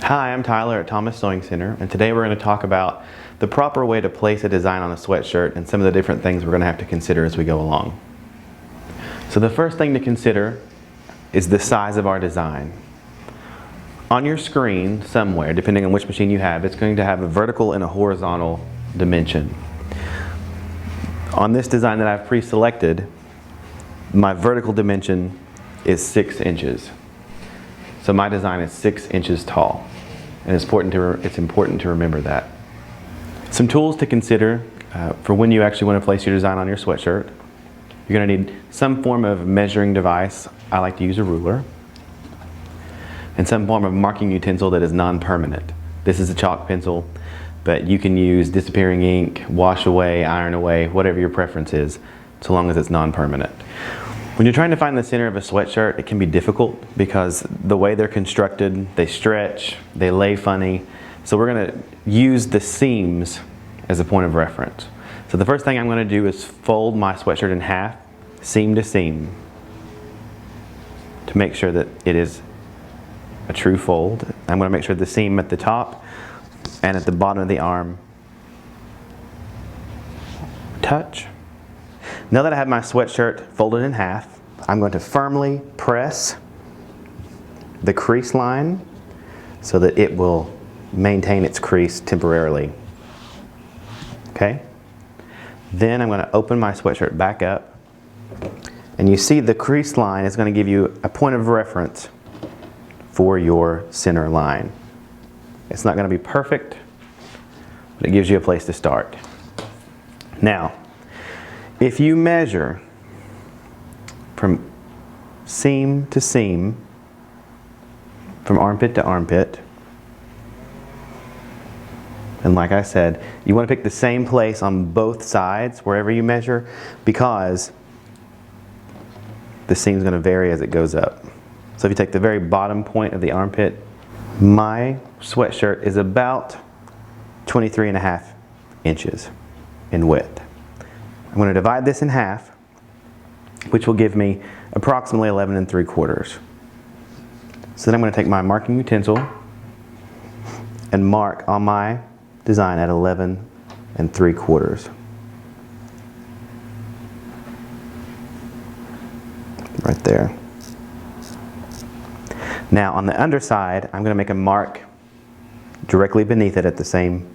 Hi, I'm Tyler at Thomas Sewing Center, and today we're going to talk about the proper way to place a design on a sweatshirt and some of the different things we're going to have to consider as we go along. So the first thing to consider is the size of our design. On your screen somewhere, depending on which machine you have, it's going to have a vertical and a horizontal dimension. On this design that I've pre-selected, my vertical dimension is 6 inches. So my design is 6 inches tall, and it's important to remember that. Some tools to consider for when you actually want to place your design on your sweatshirt. You're going to need some form of measuring device. I like to use a ruler. And some form of marking utensil that is non-permanent. This is a chalk pencil, but you can use disappearing ink, wash away, iron away, whatever your preference is, so long as it's non-permanent. When you're trying to find the center of a sweatshirt, it can be difficult because the way they're constructed, they stretch, they lay funny. So we're going to use the seams as a point of reference. So the first thing I'm going to do is fold my sweatshirt in half, seam to seam, to make sure that it is a true fold. I'm going to make sure the seam at the top and at the bottom of the arm touch. Now that I have my sweatshirt folded in half, I'm going to firmly press the crease line so that it will maintain its crease temporarily. Okay? Then I'm going to open my sweatshirt back up, and you see the crease line is going to give you a point of reference for your center line. It's not going to be perfect, but it gives you a place to start. Now, if you measure from seam to seam, from armpit to armpit, and like I said, you want to pick the same place on both sides wherever you measure, because the seam is going to vary as it goes up. So if you take the very bottom point of the armpit, my sweatshirt is about 23.5 inches in width. I'm going to divide this in half, which will give me approximately 11 3/4. So then I'm going to take my marking utensil and mark on my design at 11 3/4. Right there. Now on the underside, I'm going to make a mark directly beneath it at the same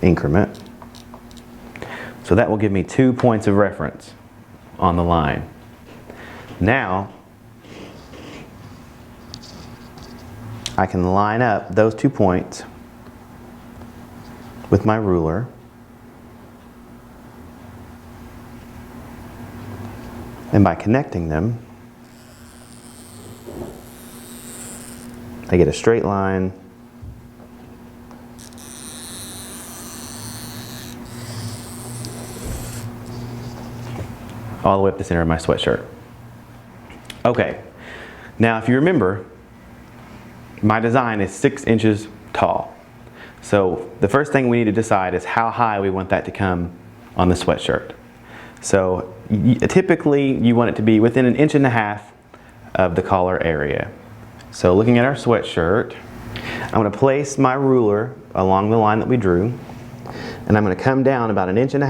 increment. So that will give me 2 points of reference on the line. Now, I can line up those 2 points with my ruler and by connecting them, I get a straight line all the way up the center of my sweatshirt. Okay, now if you remember, my design is 6 inches tall. So the first thing we need to decide is how high we want that to come on the sweatshirt. So typically you want it to be within 1.5 inches of the collar area. So looking at our sweatshirt, I'm going to place my ruler along the line that we drew, and I'm going to come down about 1.5 inches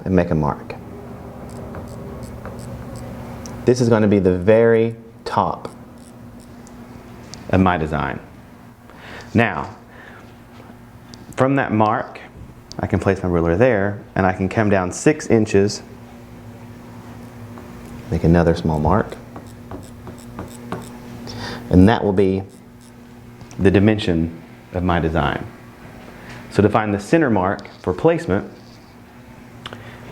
and make a mark. This is going to be the very top of my design. Now, from that mark, I can place my ruler there, and I can come down 6 inches, make another small mark, and that will be the dimension of my design. So to find the center mark for placement,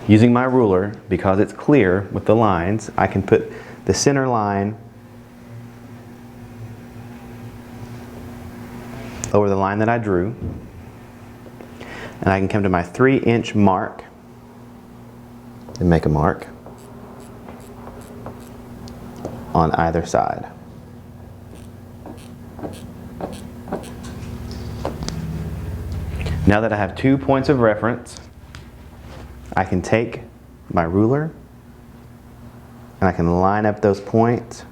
using my ruler, because it's clear with the lines, I can put the center line over the line that I drew, and I can come to my 3-inch mark and make a mark on either side. Now that I have 2 points of reference, I can take my ruler and I can line up those points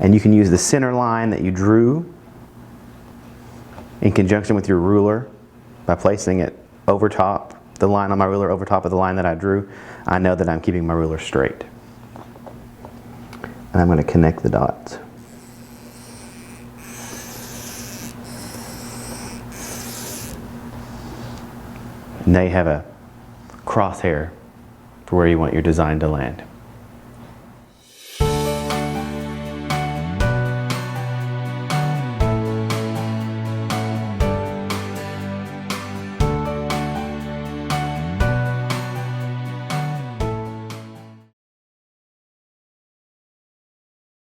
And you can use the center line that you drew in conjunction with your ruler by placing it over top, the line on my ruler over top of the line that I drew. I know that I'm keeping my ruler straight. And I'm going to connect the dots. Now you have a crosshair for where you want your design to land.